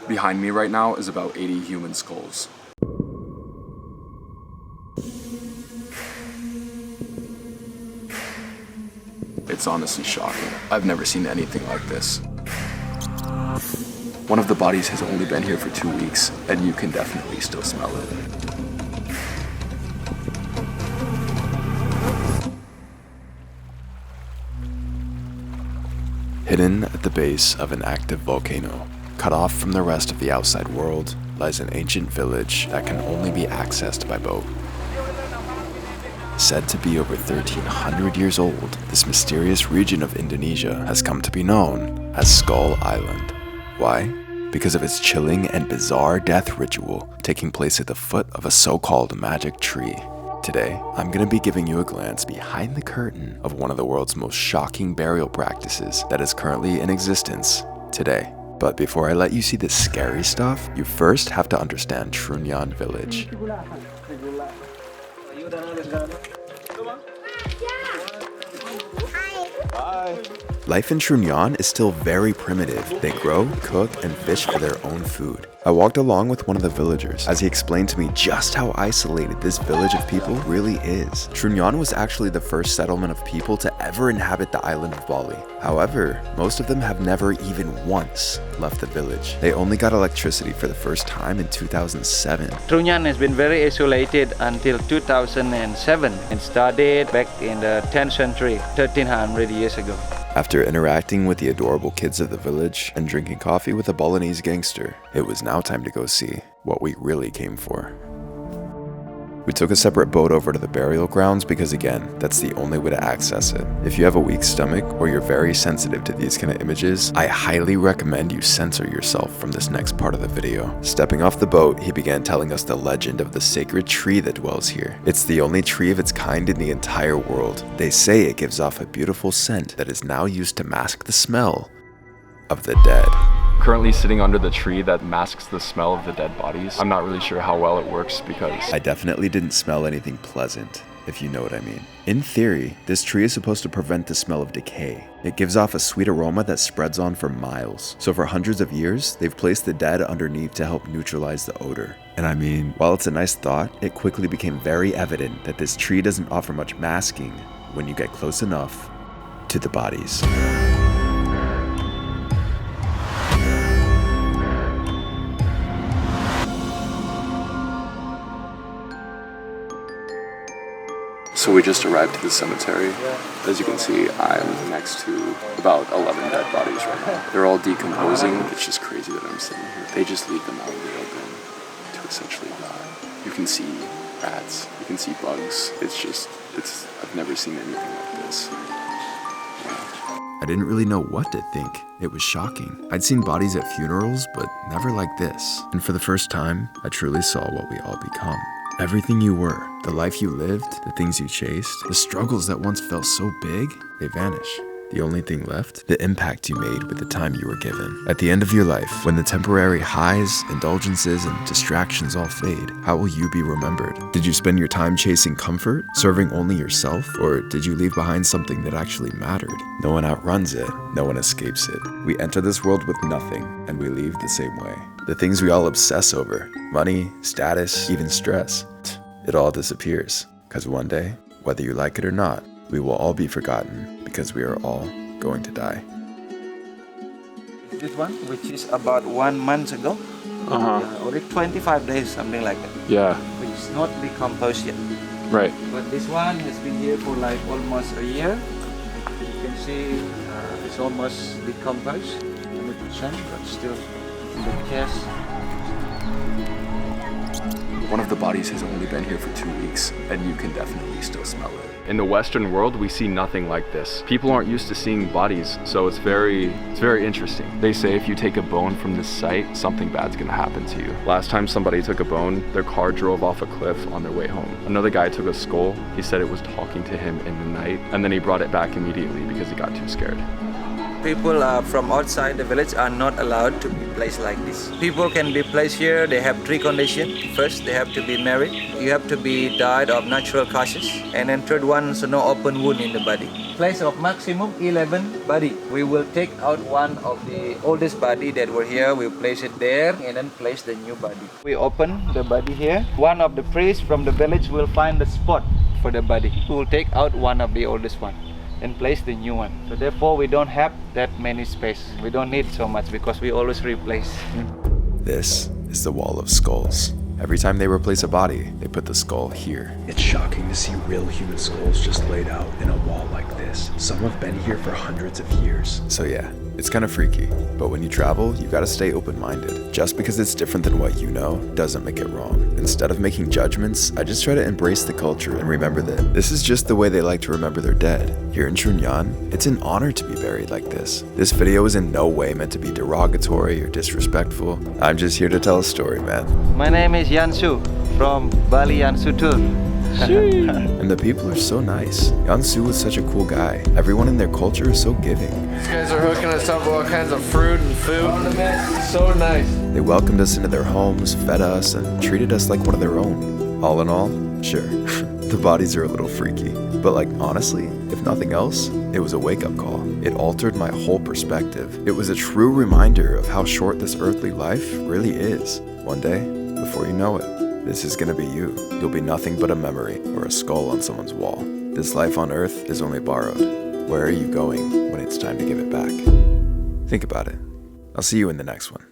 Behind me right now is about 80 human skulls. It's honestly shocking. I've never seen anything like this. One of the bodies has only been here for 2 weeks, and you can definitely still smell it. Hidden at the base of an active volcano, cut off from the rest of the outside world, lies an ancient village that can only be accessed by boat. Said to be over 1,300 years old, this mysterious region of Indonesia has come to be known as Skull Island. Why? Because of its chilling and bizarre death ritual taking place at the foot of a so-called magic tree. Today, I'm going to be giving you a glance behind the curtain of one of the world's most shocking burial practices that is currently in existence today. But before I let you see the scary stuff, you first have to understand Trunyan Village. Life in Trunyan is still very primitive. They grow, cook, and fish for their own food. I walked along with one of the villagers as he explained to me just how isolated this village of people really is. Trunyan was actually the first settlement of people to ever inhabit the island of Bali. However, most of them have never even once left the village. They only got electricity for the first time in 2007. Trunyan has been very isolated until 2007 and started back in the 10th century, 1300 years ago. After interacting with the adorable kids of the village and drinking coffee with a Balinese gangster, it was now time to go see what we really came for. We took a separate boat over to the burial grounds because, again, that's the only way to access it. If you have a weak stomach or you're very sensitive to these kind of images, I highly recommend you censor yourself from this next part of the video. Stepping off the boat, he began telling us the legend of the sacred tree that dwells here. It's the only tree of its kind in the entire world. They say it gives off a beautiful scent that is now used to mask the smell of the dead. Currently sitting under the tree that masks the smell of the dead bodies. I'm not really sure how well it works because I definitely didn't smell anything pleasant, if you know what I mean. In theory, this tree is supposed to prevent the smell of decay. It gives off a sweet aroma that spreads on for miles. So for hundreds of years, they've placed the dead underneath to help neutralize the odor. And I mean, while it's a nice thought, it quickly became very evident that this tree doesn't offer much masking when you get close enough to the bodies. So we just arrived to the cemetery. As you can see, I'm next to about 11 dead bodies right now. They're all decomposing. It's just crazy that I'm sitting here. They just leave them out in the open to essentially die. You can see rats, you can see bugs. I've never seen anything like this. I didn't really know what to think. It was shocking. I'd seen bodies at funerals, but never like this. And for the first time, I truly saw what we all become. Everything you were, the life you lived, the things you chased, the struggles that once felt so big, they vanish. The only thing left, the impact you made with the time you were given. At the end of your life, when the temporary highs, indulgences, and distractions all fade, how will you be remembered? Did you spend your time chasing comfort, serving only yourself, or did you leave behind something that actually mattered? No one outruns it, no one escapes it. We enter this world with nothing, and we leave the same way. The things we all obsess over, money, status, even stress, it all disappears. Because one day, whether you like it or not, we will all be forgotten because we are all going to die. This one, which is about 1 month ago, or 25 days, something like that. Yeah. Which is not decomposed yet. Right. But this one has been here for like almost a year. You can see it's almost decomposed, 100%, but still in the chest. One of the bodies has only been here for 2 weeks, and you can definitely still smell it. In the Western world, we see nothing like this. People aren't used to seeing bodies, so it's very interesting. They say if you take a bone from this site, something bad's gonna happen to you. Last time somebody took a bone, their car drove off a cliff on their way home. Another guy took a skull. He said it was talking to him in the night, and then he brought it back immediately because he got too scared. people from outside the village are not allowed to be placed like this. People can be placed here. They have 3 conditions. First, they have to be married. You have to be died of natural causes. And then third one, so no open wound in the body. Place of maximum 11 body. We will take out one of the oldest body that were here. We'll place it there and then place the new body. We open the body here. One of the priests from the village will find the spot for the body. We will take out one of the oldest one and place the new one. So therefore we don't have that many space. We don't need so much because we always replace. This is the wall of skulls. Every time they replace a body, they put the skull here. It's shocking to see real human skulls just laid out in a wall like this. Some have been here for hundreds of years. So yeah, it's kind of freaky, but when you travel, you gotta stay open-minded. Just because it's different than what you know doesn't make it wrong. Instead of making judgments, I just try to embrace the culture and remember that this is just the way they like to remember their dead. Here in Trunyan, it's an honor to be buried like this. This video is in no way meant to be derogatory or disrespectful. I'm just here to tell a story, man. My name is Yansu from Bali, Yansu Tur. And the people are so nice. Yansu is such a cool guy. Everyone in their culture is so giving. These guys are hooking us up with all kinds of fruit and food. So nice. They welcomed us into their homes, fed us, and treated us like one of their own. All in all, sure, the bodies are a little freaky. But like, honestly, if nothing else, it was a wake-up call. It altered my whole perspective. It was a true reminder of how short this earthly life really is. One day, before you know it, this is gonna be you. You'll be nothing but a memory or a skull on someone's wall. This life on earth is only borrowed. Where are you going when it's time to give it back? Think about it. I'll see you in the next one.